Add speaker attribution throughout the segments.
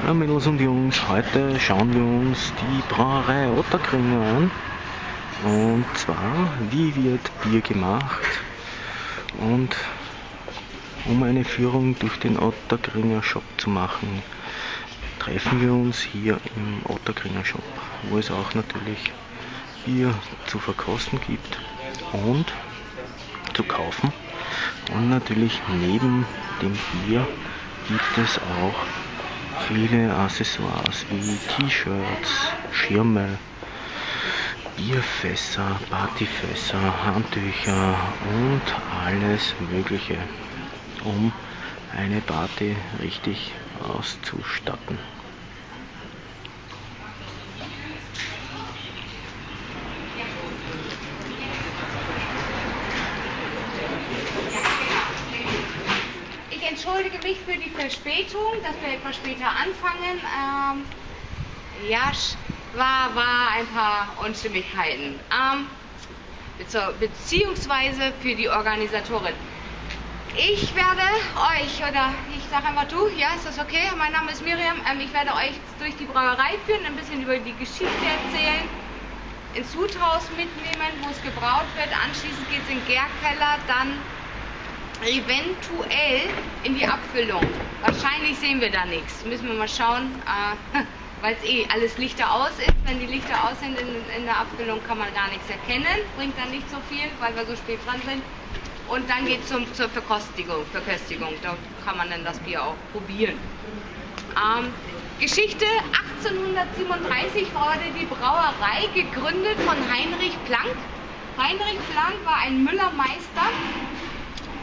Speaker 1: Ja, Mädels und Jungs, heute schauen wir uns die Brauerei Ottakringer an. Und zwar, wie wird Bier gemacht? Und um eine Führung durch den Ottakringer Shop zu machen, treffen wir uns hier im Ottakringer Shop, wo es auch natürlich Bier zu verkosten gibt und zu kaufen. Und natürlich neben dem Bier gibt es auch viele Accessoires wie T-Shirts, Schirme, Bierfässer, Partyfässer, Handtücher und alles Mögliche, um eine Party richtig auszustatten.
Speaker 2: Ich entschuldige mich für die Verspätung, dass wir etwas später anfangen. War ein paar Unstimmigkeiten. Beziehungsweise für die Organisatorin. Ich werde euch, oder ich sage einfach du, ja, ist das okay? Mein Name ist Miriam. Ich werde euch durch die Brauerei führen, ein bisschen über die Geschichte erzählen, ins Sudhaus mitnehmen, wo es gebraut wird. Anschließend geht es in den Gärkeller, dann eventuell in die Abfüllung. Wahrscheinlich sehen wir da nichts. Müssen wir mal schauen, weil es alles Lichter aus ist. Wenn die Lichter aus sind in der Abfüllung, kann man gar nichts erkennen. Bringt dann nicht so viel, weil wir so spät dran sind. Und dann geht es zur Verköstigung. Da kann man dann das Bier auch probieren. Geschichte: 1837 wurde die Brauerei gegründet von Heinrich Planck. Heinrich Planck war ein Müllermeister.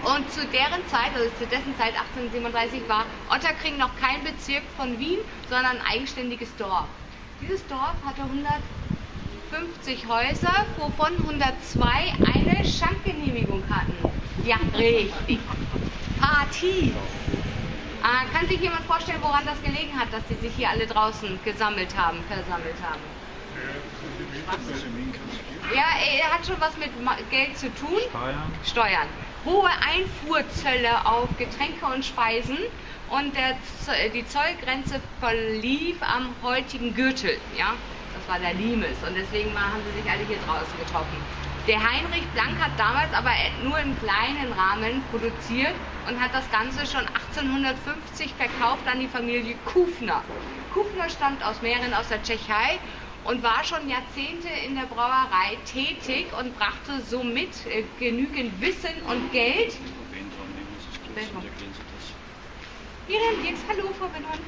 Speaker 2: Und zu dessen Zeit 1837, war Ottakring noch kein Bezirk von Wien, sondern ein eigenständiges Dorf. Dieses Dorf hatte 150 Häuser, wovon 102 eine Schankgenehmigung hatten. Ja, richtig. Party. Kann sich jemand vorstellen, woran das gelegen hat, dass sie sich hier alle draußen versammelt haben? Ja, er hat schon was mit Geld zu tun. Steuern. Hohe Einfuhrzölle auf Getränke und Speisen und die Zollgrenze verlief am heutigen Gürtel. Ja? Das war der Limes und deswegen haben sie sich alle hier draußen getroffen. Der Heinrich Planck hat damals aber nur im kleinen Rahmen produziert und hat das Ganze schon 1850 verkauft an die Familie Kufner. Kufner stammt aus Mähren aus der Tschechei und war schon Jahrzehnte in der Brauerei tätig und brachte somit genügend Wissen und Geld. Miriam Dirks, hallo, Frau Benhorn.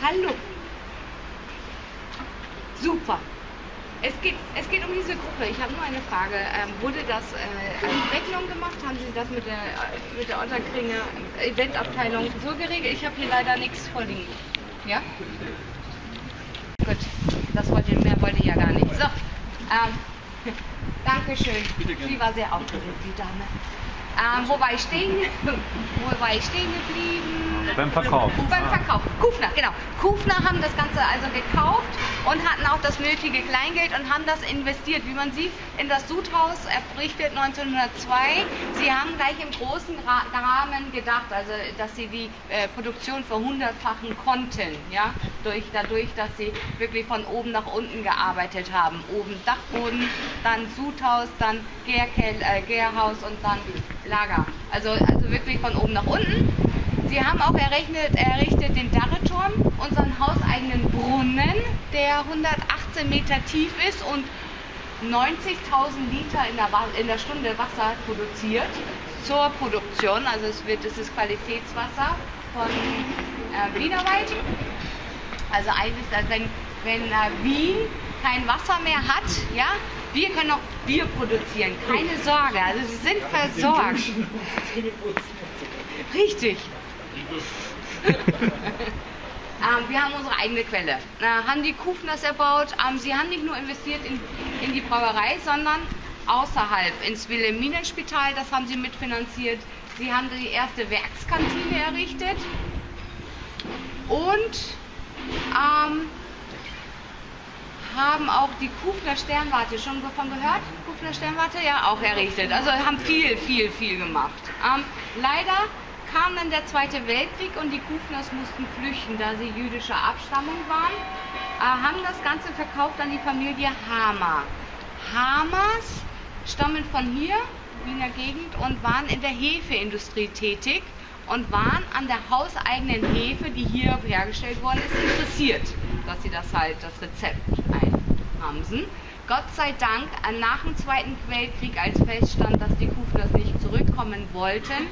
Speaker 2: Hallo. Super. Es geht um diese Gruppe. Ich habe nur eine Frage. Wurde das als Rechnung gemacht? Haben Sie das mit der Ottakringer Eventabteilung so geregelt? Ich habe hier leider nichts vorliegen. Ja? Gut, mehr wollte ich ja gar nicht. So, Dankeschön. Sie war sehr aufgeregt, die Dame. Wo war ich stehen geblieben?
Speaker 1: Beim Verkauf.
Speaker 2: Beim Verkauf. Kufner, genau. Kufner haben das Ganze also gekauft und hatten auch das nötige Kleingeld und haben das investiert, wie man sieht, in das Sudhaus, errichtet 1902. Sie haben gleich im großen Rahmen gedacht, also dass sie die Produktion verhundertfachen konnten, ja, dadurch, dass sie wirklich von oben nach unten gearbeitet haben. Oben Dachboden, dann Sudhaus, dann Gärhaus und dann Lager. Also wirklich von oben nach unten. Sie haben auch errichtet den Darreturm, unseren hauseigenen Brunnen, der 118 Meter tief ist und 90.000 Liter in der Stunde Wasser produziert zur Produktion. Also es ist Qualitätswasser von Wienerwald. Also eigentlich, wenn Wien kein Wasser mehr hat, ja, wir können auch Bier produzieren, keine Sorge, also sie sind versorgt. Richtig. Wir haben unsere eigene Quelle. Haben die Kufners erbaut. Sie haben nicht nur investiert in die Brauerei, sondern außerhalb ins Wilhelminenspital, das haben sie mitfinanziert. Sie haben die erste Werkskantine errichtet und haben auch die Kufner Sternwarte, schon davon gehört? Kufner Sternwarte, ja, auch errichtet. Also haben viel gemacht. Leider kam dann der Zweite Weltkrieg und die Kufners mussten flüchten, da sie jüdischer Abstammung waren, haben das Ganze verkauft an die Familie Hamer. Hamers stammen von hier, Wiener Gegend, und waren in der Hefeindustrie tätig und waren an der hauseigenen Hefe, die hier hergestellt worden ist, interessiert, dass sie das Rezept einhamsen. Gott sei Dank, nach dem Zweiten Weltkrieg, als feststand, dass die Kufners nicht zurückkommen wollten,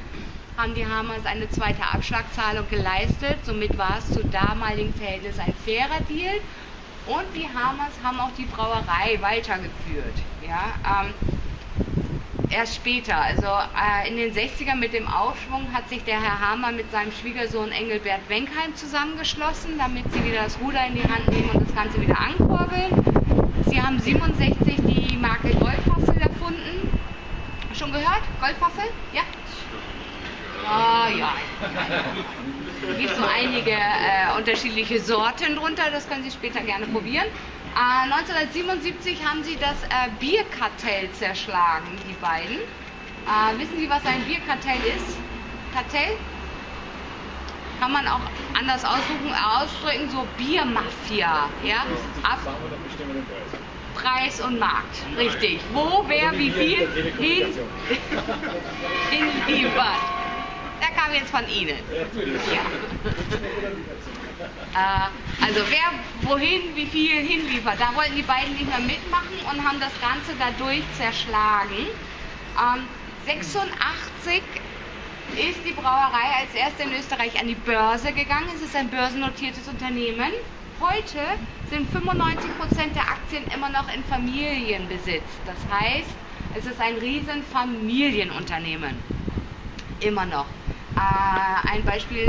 Speaker 2: haben die Hamers eine zweite Abschlagszahlung geleistet. Somit war es zu damaligen Verhältnissen ein fairer Deal. Und die Hamers haben auch die Brauerei weitergeführt. Ja, erst später, also in den 60ern mit dem Aufschwung, hat sich der Herr Hamer mit seinem Schwiegersohn Engelbert Wenkheim zusammengeschlossen, damit sie wieder das Ruder in die Hand nehmen und das Ganze wieder ankurbeln. Sie haben 67 die Marke Goldfassel erfunden. Schon gehört? Goldfassel? Ja? Ja. Es gibt so einige unterschiedliche Sorten drunter, das können Sie später gerne probieren. 1977 haben sie das Bierkartell zerschlagen, die beiden. Wissen Sie, was ein Bierkartell ist? Kartell? Kann man auch anders ausdrücken, so Biermafia. Ja? Preis und Markt, richtig. Wo, wer, wie viel hinliefert. Der kam jetzt von Ihnen. Ja. Also wer wohin, wie viel hinliefert. Da wollten die beiden nicht mehr mitmachen und haben das Ganze dadurch zerschlagen. 86 ist die Brauerei als erste in Österreich an die Börse gegangen. Es ist ein börsennotiertes Unternehmen. Heute sind 95% der Aktien immer noch in Familienbesitz. Das heißt, es ist ein riesen Familienunternehmen. Immer noch. Ein Beispiel,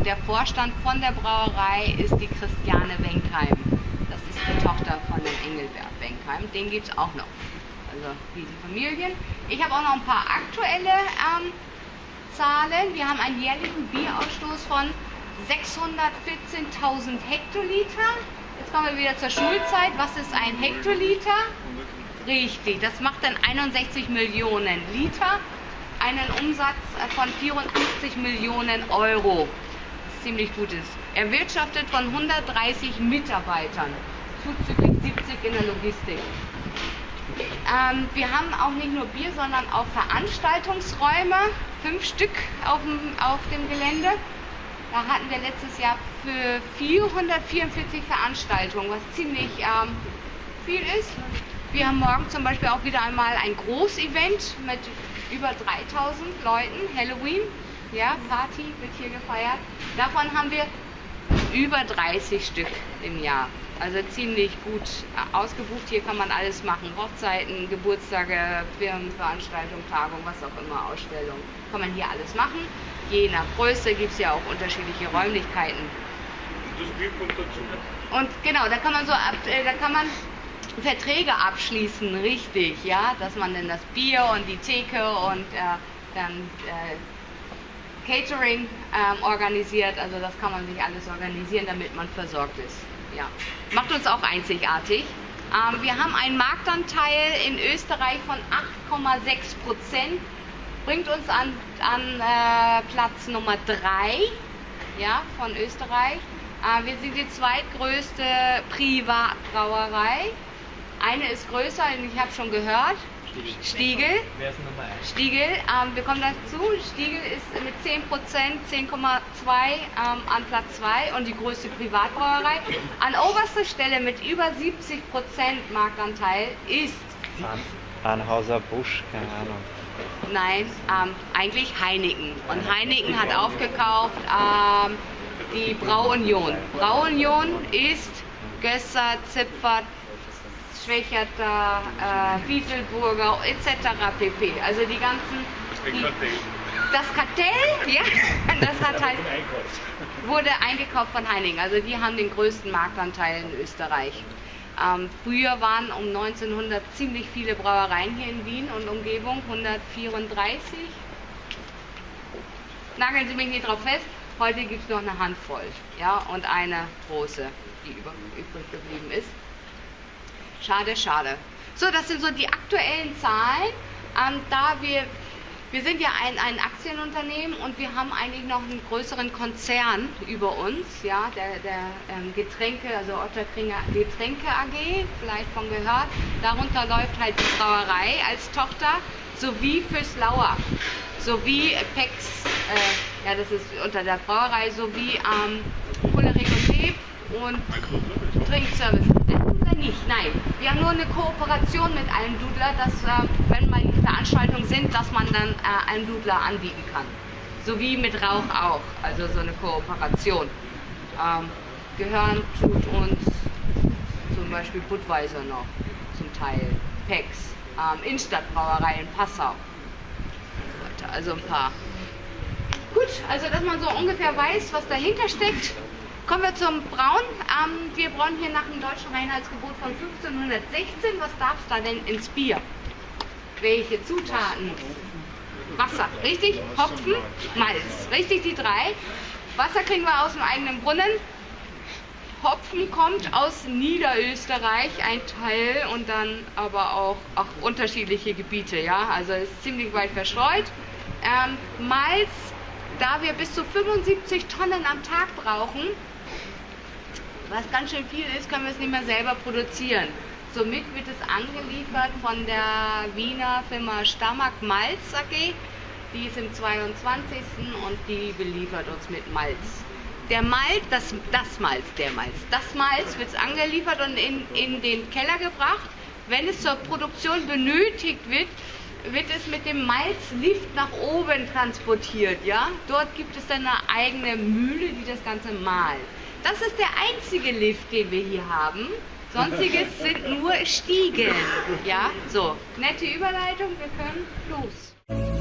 Speaker 2: der Vorstand von der Brauerei ist die Christiane Wenkheim. Das ist die Tochter von dem Engelbert Wenkheim. Den gibt es auch noch. Also diese Familien. Ich habe auch noch ein paar aktuelle Zahlen. Wir haben einen jährlichen Bierausstoß von 614.000 Hektoliter. Jetzt kommen wir wieder zur Schulzeit. Was ist ein Hektoliter? Richtig, das macht dann 61 Millionen Liter. Einen Umsatz von 54 Millionen Euro. Was ziemlich gut ist. Erwirtschaftet von 130 Mitarbeitern. Zuzüglich 70 in der Logistik. Wir haben auch nicht nur Bier, sondern auch Veranstaltungsräume. 5 Stück auf dem Gelände. Da hatten wir letztes Jahr für 444 Veranstaltungen, was ziemlich viel ist. Wir haben morgen zum Beispiel auch wieder einmal ein Großevent mit über 3000 Leuten, Halloween, ja, Party wird hier gefeiert. Davon haben wir über 30 Stück im Jahr. Also ziemlich gut ausgebucht. Hier kann man alles machen. Hochzeiten, Geburtstage, Firmenveranstaltungen, Tagungen, was auch immer, Ausstellungen. Kann man hier alles machen. Je nach Größe gibt es ja auch unterschiedliche Räumlichkeiten.
Speaker 3: Das Bier kommt dazu.
Speaker 2: Und genau, da kann man Verträge abschließen, richtig, ja, dass man dann das Bier und die Theke und dann Catering organisiert, also das kann man sich alles organisieren, damit man versorgt ist. Ja. Macht uns auch einzigartig. Wir haben einen Marktanteil in Österreich von 8,6%, bringt uns an Platz Nummer 3, ja, von Österreich. Wir sind die zweitgrößte Privatbrauerei. Eine ist größer, ich habe schon gehört, Stiegl.
Speaker 4: Wer ist Nummer 1?
Speaker 2: Stiegl, wir kommen dazu. Stiegl ist mit 10%, 10,2 an Platz 2 und die größte Privatbrauerei. An oberster Stelle mit über 70% Marktanteil ist
Speaker 4: Anheuser Busch, keine Ahnung.
Speaker 2: Nein, eigentlich Heineken. Und Heineken hat aufgekauft die Brauunion. Brauunion ist Gösser, Zipfert, Schwächerter, Wieselburger etc. pp. Also die ganzen... Das Kartell, ja, das hat halt, wurde eingekauft von Heineken. Also die haben den größten Marktanteil in Österreich. Früher waren um 1900 ziemlich viele Brauereien hier in Wien und Umgebung, 134. Nageln Sie mich nicht drauf fest, heute gibt es noch eine Handvoll, ja, und eine große, die übrig geblieben ist. Schade, schade. So, das sind so die aktuellen Zahlen. Da wir Wir sind ja ein Aktienunternehmen und wir haben eigentlich noch einen größeren Konzern über uns, ja, der Getränke, also Ottakringer Getränke AG, vielleicht von gehört. Darunter läuft halt die Brauerei als Tochter, sowie Füßlauer, sowie Pex, ja, das ist unter der Brauerei, sowie Pullerig und Leb und Trinkservice. Dudler nicht, nein. Wir haben nur eine Kooperation mit Almdudler, dass, wenn mal Veranstaltungen sind, dass man dann Almdudler anbieten kann. Sowie mit Rauch auch, also so eine Kooperation. Gehören tut uns zum Beispiel Budweiser noch, zum Teil Pex, Innenstadtbrauerei in Passau. Also ein paar. Gut, also dass man so ungefähr weiß, was dahinter steckt. Kommen wir zum Brauen. Wir brauen hier nach dem deutschen Reinheitsgebot von 1516. Was darf es da denn ins Bier? Welche Zutaten? Wasser, richtig? Hopfen, Malz, richtig, die drei. Wasser kriegen wir aus dem eigenen Brunnen. Hopfen kommt aus Niederösterreich, ein Teil, und dann aber auch unterschiedliche Gebiete, ja, also ist ziemlich weit verstreut. Malz, da wir bis zu 75 Tonnen am Tag brauchen, was ganz schön viel ist, können wir es nicht mehr selber produzieren. Somit wird es angeliefert von der Wiener Firma Stamag Malz AG, die ist im 22. und die beliefert uns mit Malz. Der Malz, das Malz wird angeliefert und in den Keller gebracht. Wenn es zur Produktion benötigt wird, wird es mit dem Malzlift nach oben transportiert. Ja? Dort gibt es dann eine eigene Mühle, die das Ganze mahlt. Das ist der einzige Lift, den wir hier haben. Sonstiges sind nur Stiegen. Ja? So, nette Überleitung, wir können los.